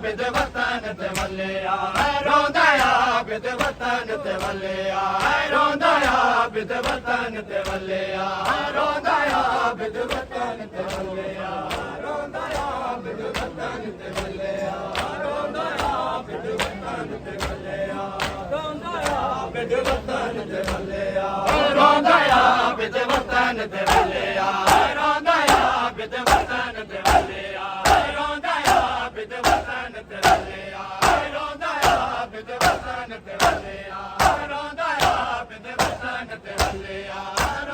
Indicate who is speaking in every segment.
Speaker 1: बिद वतन ते वलिया रोंदया बिद वतन ते वलिया रोंदया बिद वतन ते वलिया रोंदया बिद वतन ते वलिया रोंदया बिद वतन ते वलिया रोंदया बिद वतन ते वलिया रोंदया बिद वतन ते वलिया रोंदया बिद वतन ते वलिया रोंदया बिद वतन ते वलिया रोंदया बिद वतन ते वलिया रोंदया बिद वतन ते वलिया रोंदया बिद वतन ते वलिया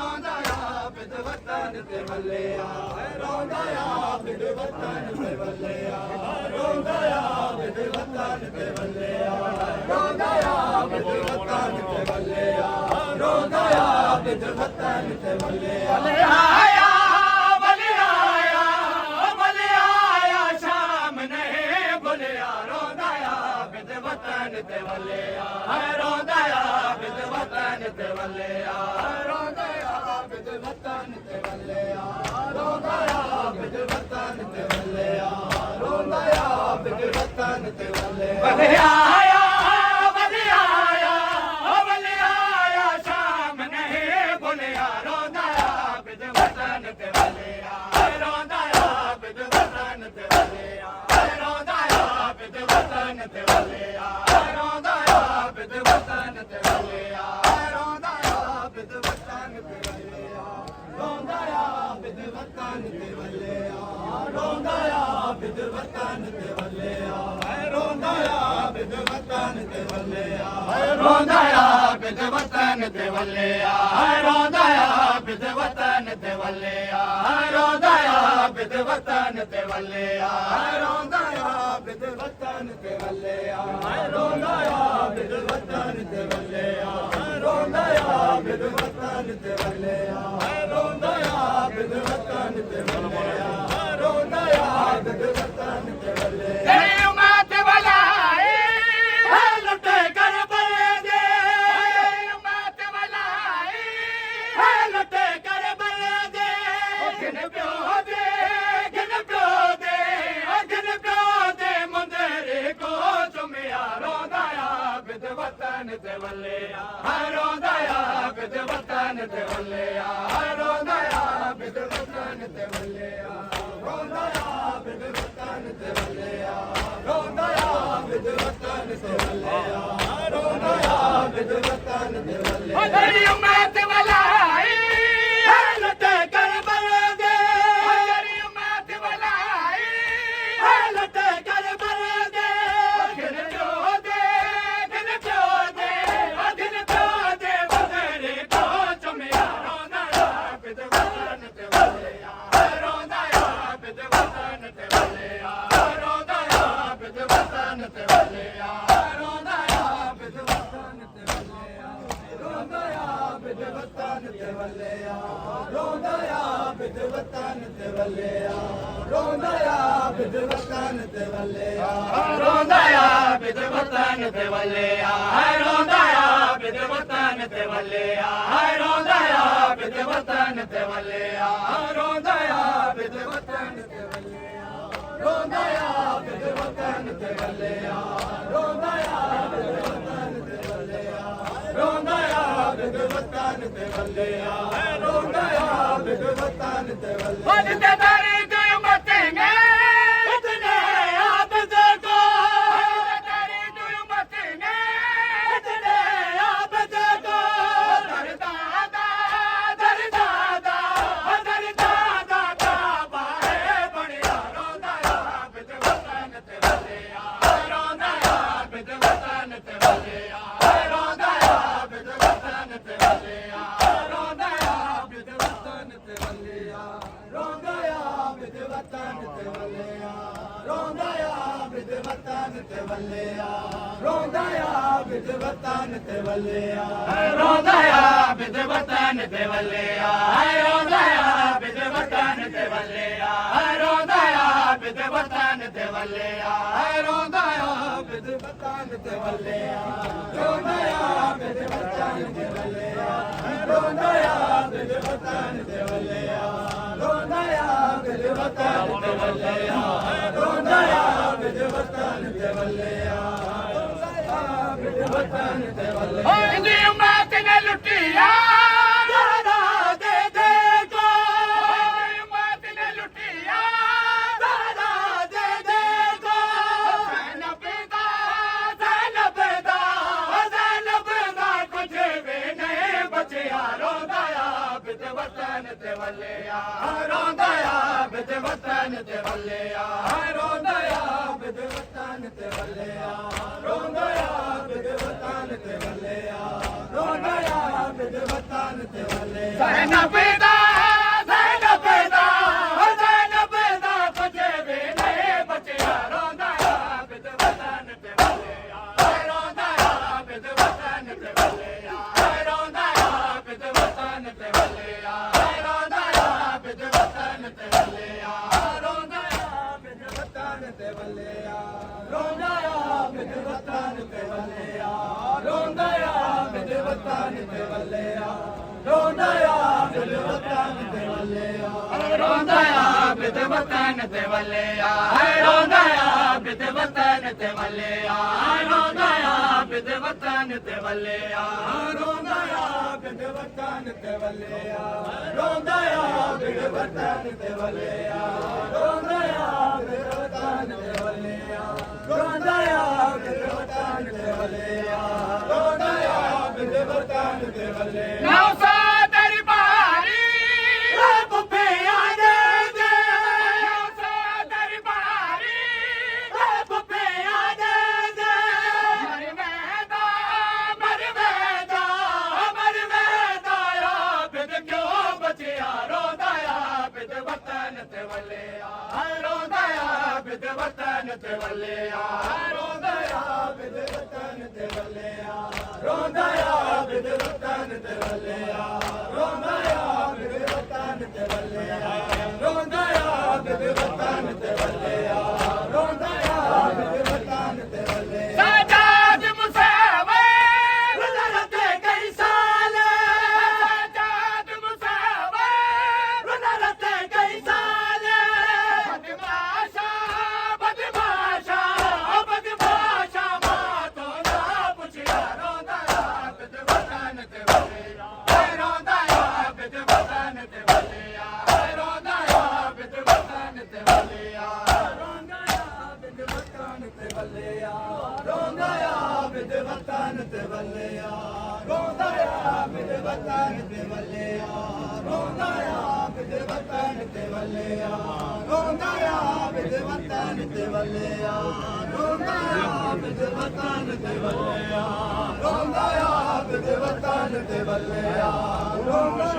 Speaker 1: रोंदया बिद वतन ते वलिया रोंदया बिद वतन ते वलिया रोंदया बिद वतन ते वलिया रोंदया बिद वतन ते वलिया रोंदया बिद वतन ते वलिया आया बलिया शाम नहीं बुलिया रोंदया बिद वतन ते वलिया रोंदया बिद वतन ते वलिया रोंदया बिद वतन ते वलिया रोंदया बिद वतन ते वलिया रोंदया बिद वतन ते वलिया बलिया शाम नहीं बुलिया रोंदया बिद वतन ते वलिया रोंदया बिद वतन ते वलिया रोंदया बिद वतन ते वलिया रोंदया बिद वतन ते वलिया रोंदया बिद वतन ते वलिया रोंदया बिद वतन ते वलिया रोंदया बिद वतन ते वलिया रोंदया बिद वतन ते वलिया रोंदया बिद वतन ते वलिया रोंदया बिद वतन ते वलिया रोंदया बिद वतन ते वलिया रोंदया बिद वतन ते वलिया रोंदया बिद वतन ते वलिया रोंदया बिद वतन ते वलिया रोंदया बिद वतन ते वलिया रोंदया बिद वतन ते वलिया तेरी उम्मत भलाई है लुटे कर बलदे तेरी उम्मत भलाई है लुटे कर बलदे गिन प्यो दे गिन प्यो दे मुंदरे को चुमिया रोंदया बिद वतन ते वलिया रोंदया बिद वतन ते वलिया रोंदया बिद वतन ते वलिया रोंदया बिद वतन ते वलिया रोंदया बिद वतन ते वलिया रोंदया बिद वतन ते वलिया तेरी उम्मत भलाई है लुटे कर बलदे तेरी उम्मत भलाई है लुटे कर बलदे गिन प्यो दे मुंदरे को चुमिया रोंदया बिद वतन ते वलिया रोंदया बिद वतन ते वलिया रोंदया बिद वतन ते वलिया रोंदया बिद वतन ते वलिया रोंदया बिद वतन ते वलिया रोंदया बिद वतन ते वलिया रोंदया बिद वतन ते वलिया रोंदया बिद वतन ते वलिया रोंदया बिद वतन ते वलिया रोंदया बिद वतन ते वलिया रोंदया बिद वतन ते वलिया रोंदया बिद वतन ते वलिया रोंदया बिद वतन ते वलिया रोंदया बिद वतन ते वलिया रोंदया बिद वतन ते वलिया तेरी कोई मतेंगे इतने आबद को तेरी कोई मतेंगे इतने आबद को दर दादा का बारे बढ़िया रोंदया बिद वतन ते वलिया रोंदया बिद वतन ते वलिया रोंदया बिद वतन ते वलिया रोंदया बिद वतन ते वलिया रोंदया बिद वतन ते वलिया रोंदया बिद वतन ते वलिया रोंदया बिद वतन ते वलिया रोंदया बिद वतन ते वलिया रोंदया बिद वतन ते वलिया रोंदया बिद वतन ते वलिया रोंदया बिद ਵਤਨ ਤੇ ਵੱਲਿਆ ਰੋਂਦਾ ਆਬਦ ਵਤਨ ਤੇ ਵੱਲਿਆ ਰੋਂਦਾ ਆਬਦ ਵਤਨ ਤੇ ਵੱਲਿਆ ਰੋਂਦਾ ਆਬਦ ਵਤਨ ਤੇ ਵੱਲਿਆ ਰੋਂਦਾ ਆਬਦ ਵਤਨ ਤੇ ਵੱਲਿਆ ਆਬਦ ਵਤਨ ਤੇ ਵੱਲਿਆ ਇੰਦੀ ਉਮਤ ਨੇ ਲੁੱਟਿਆ ਵਤਨ ਤੇ ਵੱਲਿਆ ਰੋਂਦਾ ਆਬਦ ਵਤਨ ਤੇ ਵੱਲਿਆ ਰੋਂਦਾ ਆਬਦ ਵਤਨ ਤੇ ਵੱਲਿਆ ਰੋਂਦਾ ਆਬਦ ਵਤਨ ਤੇ ਵੱਲਿਆ ਰੋਂਦਾ ਆਬਦ ਵਤਨ ਤੇ ਵੱਲਿਆ ਜ਼ੈਨਬ ਦਾ ਕੁਝ ਵੀ ਨਹੀਂ ਬਚਿਆ ਰੋਂਦਾ ਆਬਦ ਵਤਨ ਤੇ ਵੱਲਿਆ ਰੋਂਦਾ ਆਬਦ ਵਤਨ ਤੇ ਵੱਲਿਆ ਰੋਂਦਾ ਆਬਦ ਵਤਨ ਤੇ ਵੱਲਿਆ ਤੇ ਵੱਲਿਆ ਰੋਂਦਾ ਆਬਦ ਵਤਨ ਤੇ ਵੱਲਿਆ ਰੋਂਦਾ ਆਬਦ ਵਤਨ ਤੇ ਵੱਲਿਆ ਰੋਂਦਾ ਆਬਦ ਵਤਨ ਤੇ ਵੱਲਿਆ ਰੋਂਦਾ ਆਬਦ ਵਤਨ ਤੇ ਵੱਲਿਆ ਰੋਂਦਾ ਆਬਦ ਵਤਨ ਤੇ ਵੱਲਿਆ ਰੋਂਦਾ ਆਬਦ ਵਤਨ ਤੇ ਵੱਲਿਆ ਰੋਂਦਾ ਆਬਦ ਵਤਨ ਤੇ ਵੱਲਿਆ ਰੋਂਦਾ ਆਬਦ ਵਤਨ ਤੇ ਵੱਲਿਆ ਰੋਂਦਾ ਆਬਦ ਵਤਨ ਤੇ ਵੱਲਿਆ ਰੋਂਦਾ ਆਬਦ ਵਤਨ ਤੇ ਵੱਲਿਆ ਰੋਂਦਾ ਆਬਦ ਵਤਨ ਤੇ ਵੱਲਿਆ ਨੌਸਾ ਤੇਰੀ ਬਾਰੀ ਰੱਬ ਪਿਆ ਦੇ ਦੇ ਨੌਸਾ ਤੇਰੀ ਬਾਰੀ ਰੱਬ ਪਿਆ ਦੇ ਦੇ ਆਬਦ ਕਿਉਂ ਬਚਿਆ ਰੋਂਦਾ ਆਬਦ ਵਤਨ ਤੇ ਵੱਲਿਆ ਰੋਂਦਾ ਆਬਦ ਵਤਨ ਤੇ ਵੱਲਿਆ ਰੋਂਦਾ ਆਬਦ ਵਤਨ ਤੇ ਵੱਲਿਆ ਰੋਂਦਾ ਆਬਦ ਵਤਨ ਤੇ ਵੱਲਿਆ ਰੋਂਦਾ ਆਬਦ ਵਤਨ ਤੇ ਵੱਲਿਆ ਰੋਂਦਾ ਆਬਦ ਵਤਨ ਤੇ ਵੱਲਿਆ ਰੋਂਦਾ ਆਬਦ ਵਤਨ ਤੇ ਵੱਲਿਆ ਸਾਜਾਦ ਮੁਸਾਵੇ ਗੁਜ਼ਰਤ ਕਈ ਸਾਲ ਸਾਜਾਦ ਮੁਸਾਵੇ ਗੁਜ਼ਰਤ ਕਈ ਸਾਲ ਬਦਮਾਸ਼ਾ ਮਾਂ ਤੋਂ ਨਾ ਪੁੱਛਿਆ ਰੋਂਦਾ ਆਬਦ ਵਤਨ ਤੇ ਵੱਲਿਆ ਰੋਂਦਾ ਆਬਦ ਵਤਨ ਤੇ ਵੱਲਿਆ ਰੋਂਦਾ ਆਬਦ ਵਤਨ ਤੇ ਵੱਲਿਆ ਰੋਂਦਾ ਆਬਦ ਵਤਨ ਤੇ ਵੱਲਿਆ ਰੋਂਦਾ ਆਬਦ ਵਤਨ ਤੇ ਵੱਲਿਆ ਰੋਂਦਾ ਆਬਦ ਵਤਨ ਤੇ ਵੱਲਿਆ ਰੋਂਦਾ ਆਬਦ ਵਤਨ ਤੇ ਵੱਲਿਆ ਰੋਂਦਾ ਆਬਦ ਵਤਨ ਤੇ ਵੱਲਿਆ ਰੋਂਦਾ ਆਬਦ ਵਤਨ ਤੇ ਵੱਲਿਆ ਰੋਂਦਾ ਆਬਦ ਵਤਨ ਤੇ ਵੱਲਿਆ ਰੋਂਦਾ